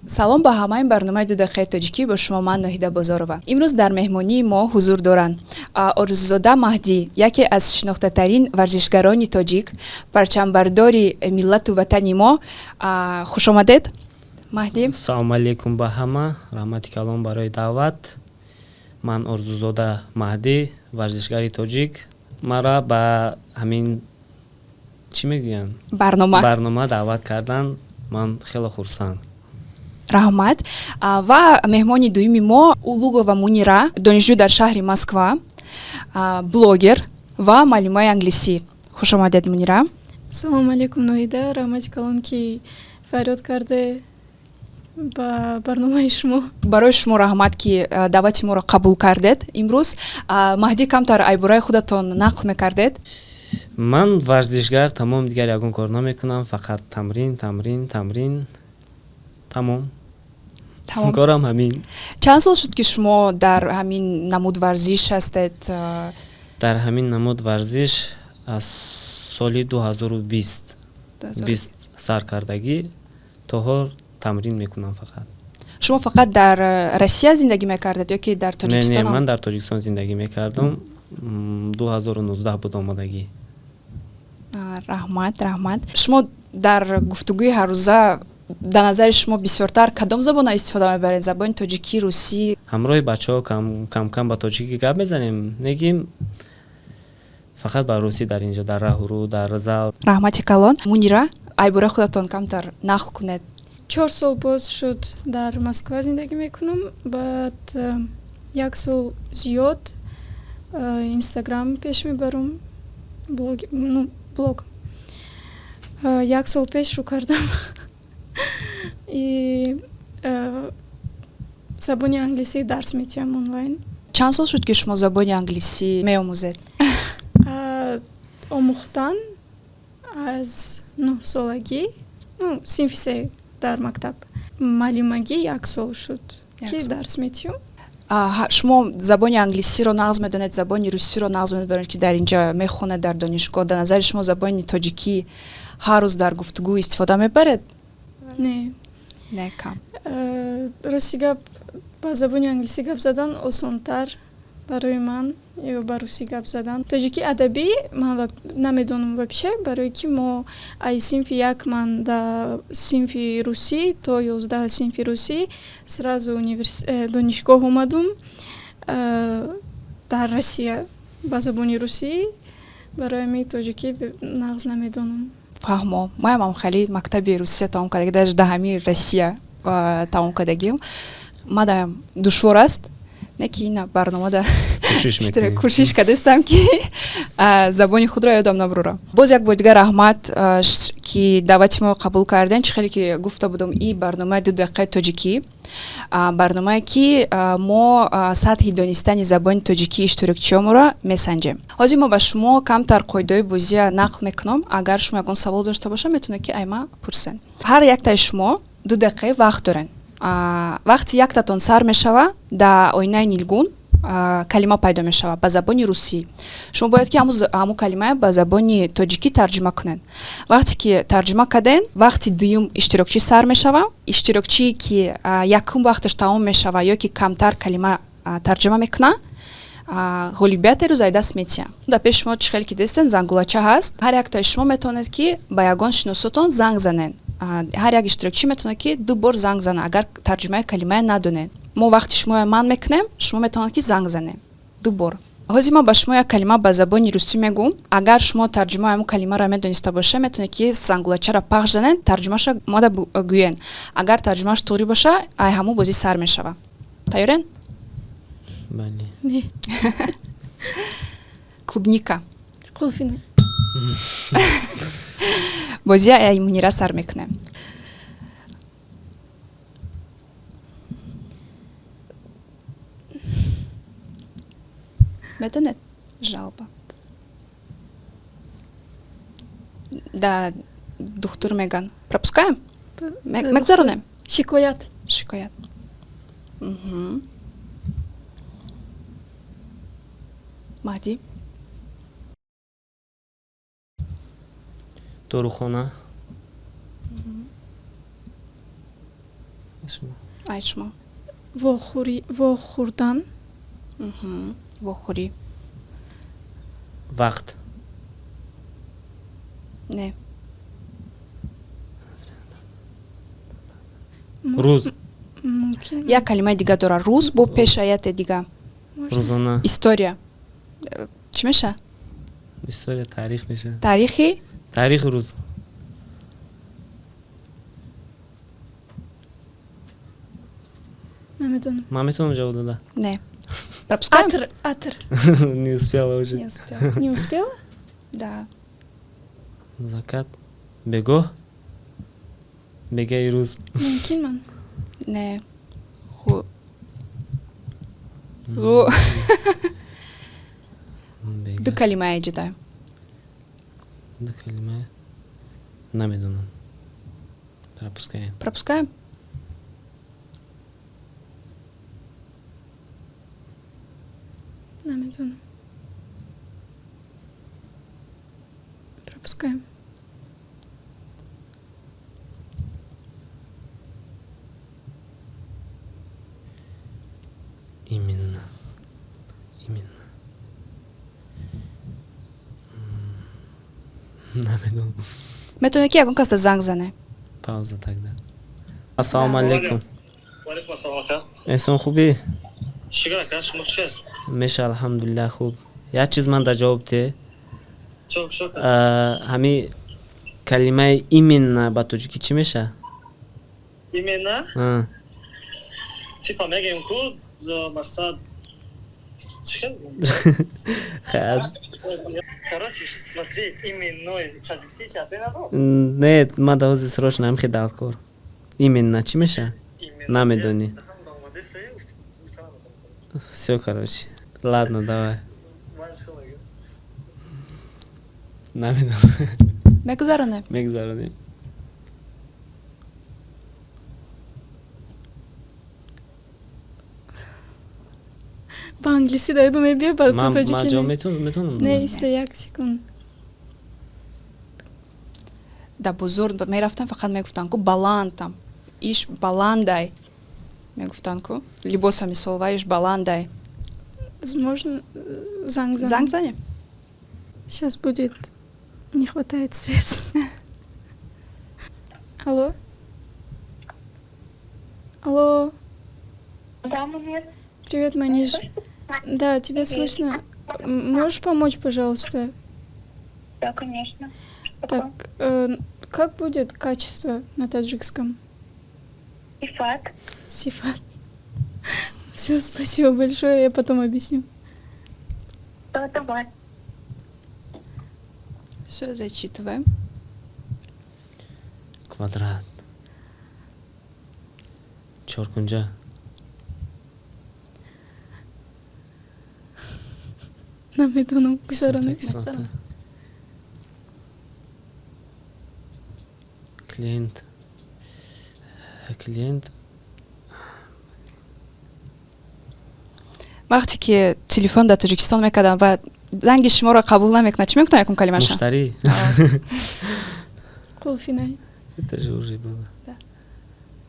салом ба ҳамаи барномаи ду дақиқаи тоҷикӣ бо шумо ман Ноҳида Бозорова. Имрӯз дар меҳмонии мо ҳузур доранд Орзузода Маҳдӣ, яке аз шинохтатарин варзишгарони тоҷик, парчамбардори миллату ватани мо. Хушомадед Маҳдӣ. Ассалому алайкум ба ҳама, раҳмати калон барои даъват. Ман Орзузода Маҳдӣ, варзишгари тоҷик. Мара ба ҳамин чӣ мегӯянд? Барнома даъват кардан. Ман хеле хурсанд. Раҳмат. Ва меҳмони дуюми мо Улугова Мунира, донишҷӯ дар шаҳри Москва, блогер ва маълимаи англисӣ. Хушомадед Мунира. Салому алейкум Ноҳида, раҳмати калон ки фарёд карде ба барномаи шумо. Барои шумо раҳмат ки даъвати моро қабул кардед. Имрӯз Маҳдӣ камтар айбораи худатон нақл мекардед. Ман варзишгар тамом, дигар ягон кор намекунам, фақат тамрин. Тамом. Корам ҳамин. Чанд сол шуд ки шумо дар ҳамин намуд варзиш ҳастед? Дар ҳамин намуд варзиш аз соли 2020 сар кардагӣ тоҳор тамрин мекунам фақат. Шумо фақат дар Россия зиндагӣ мекардед ё ки дар Тоҷикистон? Не, ман дар Тоҷикистон зиндагӣ мекардам. 2019 буд омадагӣ. Раҳмат. Шумо дар гуфтугӯи ҳаррӯза дар назари шумо бисёртар кадом забона истифода мебаред? Забони тоҷикӣ, русӣ? Ҳамроҳи бачаҳо кам ба тоҷикӣ гап мезанем, мегим фақат ба русӣ дар инҷо, дар раҳурӯ, дар зал. Раҳмати калон. Мунира, айбораи худатон камтар нақл кунед. 4 сол боз шуд дар Москва зиндагӣ мекунам. Баъд 1 сол зиёд Инстаграм пеш мебарам, блог. 1 сол пеш шурӯъ кардам и забони англисӣ дарс медиҳам онлайн. Чанд сол шуд ки шумо забони англисӣ меомӯзед? Омӯхтан аз 9 солагӣ, синфи 3 дар мактаб. Маълимагӣ 1 сол шуд ки дарс медиҳам. Шумо забони англисиро нағз медонед, забони русиро нағз медонед ки дар инҷа мехонед дар донишгоҳ. Дар назари шумо забони тоҷикӣ ҳар рӯз дар гуфтугӯ истифода мебаред? Не кам. Рости гап ба забони англисӣ гап задан осонтар барои ман ё ба русӣ гап задан. Тоҷикӣ адабӣ ман намедонам вобше, барои ки мо аз синфи 1 ман дар синфи русӣ то 11 синфи русӣ сразу донишгоҳ омадам дар Россия ба забони русӣ. Барои ҳамин тоҷикӣ нағз намедонам. Фаҳмо. Маям ҳам хеле мактаби Русия тамом кардаги, дар даҳами Россия тамом кардагим. Мадаям душвор аст. Не ки ина барномада кӯшиш кардастам ки забони худро ёдам набурам. Боз як бор дигар раҳмат ки даъвати мо қабул карден. Чӣ хеле ки гуфта будам и барномаи 2 дақиқаи тоҷикӣ, барномае ки мо сатҳи донистани забони тоҷикӣ иштирокчиёмро месанҷем. Ҳозир мо ба шумо камтар қоидаҳои бозия нақл мекунам. Агар шумо ягон савол дошта боша метавонед ки айма пурсен. Ҳар яктаи шумо 2 дақиқа вақт дорен. Вақти яктатон сар мешава, дар оинаи нилгун калима пайдо мешава ба забони русӣ. Шумо бояд ки ҳамун калимае ба забони тоҷикӣ тарҷима кунед. Вақте ки тарҷима карден, вақти дуюм иштирокчӣ сар мешава. Иштирокчие ки якум вақташ тамом мешава ё ки камтар калима тарҷима мекуна, ғолибиятеро зай даст метиҳам. Дар пеши шумо чӣ хеле ки дестен зангулача ҳаст. Ҳар яктаи шумо метавонед ки ба ягон шиносотон занг занед. ҳар як иштирокчӣ метавонад ки 2 бор занг зана, агар тарҷимаи калимае надонед. Мо вақти шумо ман мекунем, шумо метавонед ки занг занед 2 бор. ҳозир ман ба шумо як калима ба забони русӣ мегӯм. Агар шумо тарҷимаи ҳамун калимаро медониста боша, метавонед ки зангулачаро пахш занед, тарҷимаша мода гӯен. Агар тарҷимаш туғри боша, ай ҳамун бозӣ сар мешава. Тайёрен? Бале. Не. Клубника. Қулфина. бозия ай Мунира сар мекунем. Метонед? Жалба. Да, духтур меган. Пропускаем? Мегзаронем? Шикоят. Маҳдӣ. Дорухона. айт шумо. вохӯрдан, вохӯрӣ. вақт, не. рӯз, мумкин як калимаи дига дора. Рӯз бо пешаяте дига. рӯзона, История. Чӣ меша? история, таърих меша. Таърихи? Таърихи рӯз. намедонам. Ман метавонам ҷавоб дода? Не. Пропускаем? Атр. Не успела уже. Не успела. Не успела? Да. Закат, бегоҳ, бегаи рӯз. Мумкин ман. Не. Бега. Ду калимаи ҷида. Ду калима. Намедонам. Пропускаем. Пропускаем? намедонам. Пропускаем. Именно. Намедонам. метавоне ки ягон каста занг зане. Пауза тогда. Ассалому Да. алейкум. وعلیکم السلام آقا. احسان خوبی؟ شکر آقا شما چه؟ میشه الحمدلله خوب. یک چیز من در جواب ته. çok şükür. همی کلمه ایمن با توجیکی چی میشه؟ İmena آه. tipa megem kod za maksad çıkın. خیر. Короче, смотри, именно чадикти чапе надо. نه ما در حوزی سروش نمیخی دل کار. ایمن چی میشه؟ نمیدونی. Все, короче. Ладно, давай. نمیدونم. мегузаронем. میگذارونیم. با انگلیسی دایدو میبیه با من تاجیکی جا نه. میتونم. نه ایسته یک секунд. Да бузург мерафтам фақат мегуфтанд ку баландам. Иш баландай. Мегуфтанд ку либоса мисолва иш баландай. Можно занг Занг занем? Сейчас будет. Не хватает средств. Алло? Алло? Да, привет. Привет, Маниш. Да, тебя слышно. Можешь помочь, пожалуйста? Да, конечно. Так, как будет качество на таджикском? Сифат. Сифат. Все, спасибо большое, я потом объясню. Да, давай. Все, зачитываем. Квадрат. Чоркунжа. Намедонам кусараны. Кислота. Клиент. вақте ки телефон дар тоҷикистон мекардам ва занги шуморо қабул намекунад, чӣ мекунад якум калимаша? Муштари. Кулфинай. Это же уже было. Да.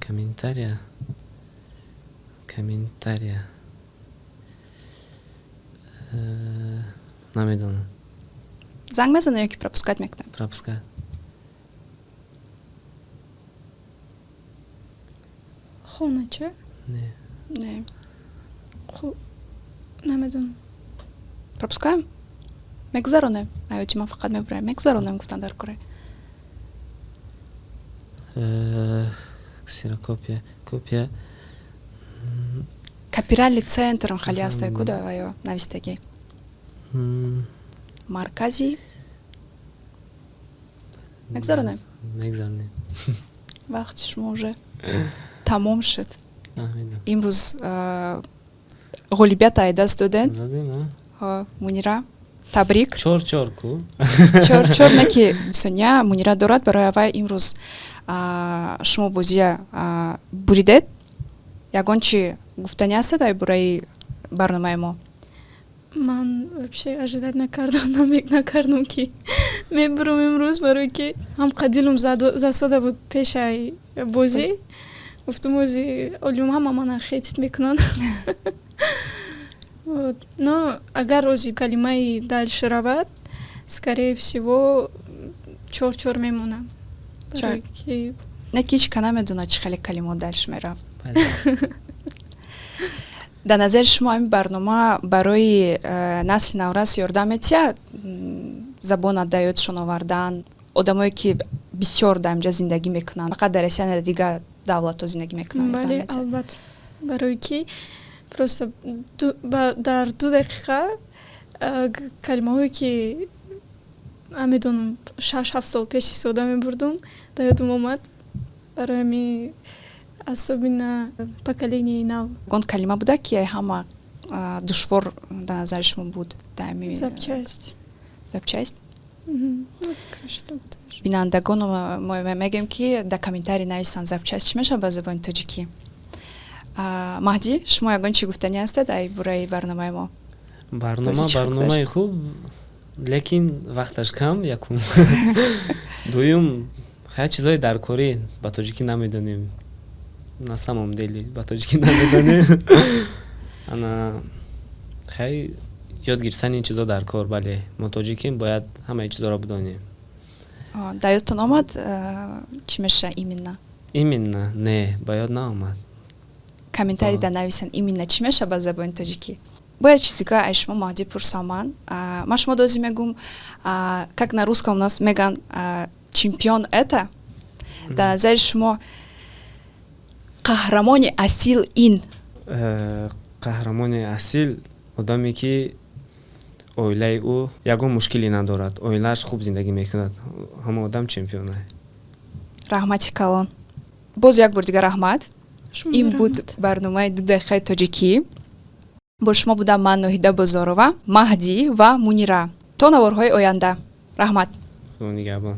Комментария. Намедонам. занг мезанем ёки пропускат мекунем? Пропускай. Хонача? Не. Не. Намедонам. пропускаем? мегузаронем. Аёти ман фақат мебурам. Мегузаронем гуфтан дар кора. Ксерокопия. Копия. копиральный центрм хали астае ку дар аё навистагӣ. маркази мегузаронем. Мегузаронем. вақти шумо уже тамом шуд. имрӯз ғолибият ай даст доден. Задем, а? мунира табрик. Чор ку. чор не ки соня мунира дорад барои аввай имрӯз шумо бозия буридед. ягон чи гуфтани ҳастад ай бораи барномаи мо? Ман вообще ожидать накардам ки мебурам имрӯз барое ки ҳам қадилум засода буд пешаи бозӣ гуфтумози олим ҳама мана хетит мекунанд. Но агар рози калимаи дал шаравад, скорее всего 4 мемонам. Неки ҳеч ка намедона чӣ хеле калимо дальш меравад. дар назари шумо ҳамин барнома барои насли наврас ёрдам метиҳад забон адаётшон овардан, одамое ки бисёр дар инҷа зиндагӣ мекунанд, фақат дар Россия не, дигар давлатҳо зиндагӣ мекунанд? Бале, албатта. Барои ки просто дар 2 дақиқа калимаҳое ки намедонам 6-7 сол пеш истода мебурдум дар ёдум омад. Барои ҳамин особенно поколенияи нав. Он калима буда ки ҳама душвор дар назари шумо буд? Запчасть. Запчасть? бинандагон мо мегӯем ки дар комментарий нависанд запчасть чӣ мешавад ба забони тоҷикӣ. Маҳдӣ, шумо ягон чӣ гуфтанӣ ҳастед ай бураи барномаи мо? барномаи хуб, лекин вақташ кам якум. дуюм хай чизои даркорӣ ба тоҷикӣ намедонем. На самом деле ба тоҷикӣ намедонем. ана хай ёд гирифтани ин чизо дар кор, бале мо тоҷиким, бояд ҳамаи чизоро бидонем. Дар ёдтон омад чӣ меша именно? Именно не, ба ёд наомад. Комментарий да нависанд именно чӣ меша ба забони тоҷикӣ? Бояд чизига ай шумо Маҳдӣ пурсаман. Ман шумо дози мегӯм, как на русском у нас меган чемпион это. Дар назари шумо қаҳрамони асил ин? Қаҳрамони асил одаме ки оилаи ӯ ягон мушкиле надорад, оилааш хуб зиндагӣ мекунад, ҳамон одам чемпион ай. Раҳмати калон. Боз як бор дигар раҳмат. Ин буд барномаи 2 дақиқаи тоҷикӣ. бо шумо будам ман Ноҳида Бозорова, Маҳдӣ ва Мунира. То наворҳои оянда. Раҳмат. Нигоҳбон.